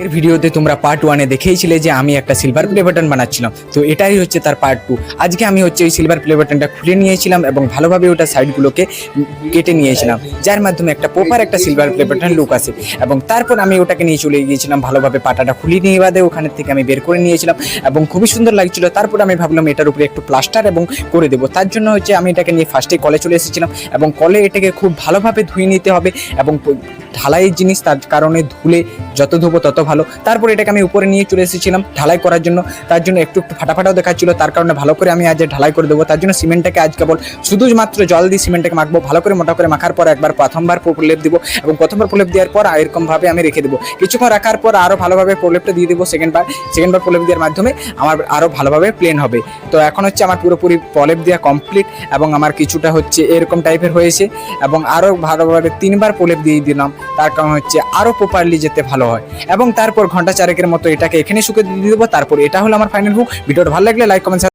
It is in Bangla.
এর ভিডিওতে তোমরা পার্ট 1-এ দেখেইছিলে যে আমি একটা সিলভার প্লে বাটন বানাচ্ছিলাম, তো এটাই হচ্ছে তার পার্ট 2। আজকে আমি হচ্ছে এই সিলভার প্লে বাটনটা খুলে নিয়েছিলাম এবং ভালোভাবে ওটা সাইডগুলোকে কেটে নিয়েছিলাম, যার মাধ্যমে একটা প্রপার একটা সিলভার প্লে বাটন লুক আসে। এবং তারপর আমি ওটাকে নিয়ে চলে গিয়েছিলাম, ভালোভাবে পাটাটা খুলে নিয়ে বাদে ওখানে থেকে আমি বের করে নিয়েছিলাম এবং খুবই সুন্দর লাগছিল। তারপর আমি ভাবলাম এটার উপরে একটু প্লাস্টার এবং করে দেবো, তার জন্য হচ্ছে আমি এটাকে নিয়ে ফার্স্টে কলে চলে এসেছিলাম এবং কলে এটাকে খুব ভালোভাবে ধুয়ে নিতে হবে এবং ঢালাইয়ের জিনিস, তার কারণে ধুলে যত ধোবো তত ভালো। তারপর এটাকে আমি উপরে নিয়ে চলে এসেছিলাম ঢালাই করার জন্য, তার জন্য একটু ফাটাফাটাও দেখাচ্ছিল, তার কারণে ভালো করে আমি আজ ঢালাই করে দেবো। তার জন্য সিমেন্টটাকে আজ কেবল শুধুমাত্র জল দিয়ে সিমেন্টটাকে মাখবো, ভালো করে মোটা করে মাখার পর একবার প্রথমবার প্রলেপ দিব এবং প্রথমবার প্রলেপ দেওয়ার পর এরকমভাবে আমি রেখে দেবো। কিছুক্ষণ রাখার পর আরও ভালোভাবে প্রলেপটা দিয়ে দেবো, সেকেন্ডবার প্রলেপ দেওয়ার মাধ্যমে আমার আরও ভালোভাবে প্লেন হবে। তো এখন হচ্ছে আমার পুরোপুরি প্রলেপ দেওয়া কমপ্লিট এবং আমার কিছুটা হচ্ছে এরকম টাইপের হয়েছে এবং আরও ভালোভাবে 3বার প্রলেপ দিয়ে দিলাম, তার কারণ হচ্ছে আরও প্রপারলি যেতে ভালো হয়। এবং তারপর ঘন্টা 4 মতো এটাকে এখানে শুকিয়ে দিয়ে দেবো। তারপর এটা হলো আমার ফাইনাল লুক। ভিডিওটা ভালো লাগলে লাইক কমেন্ট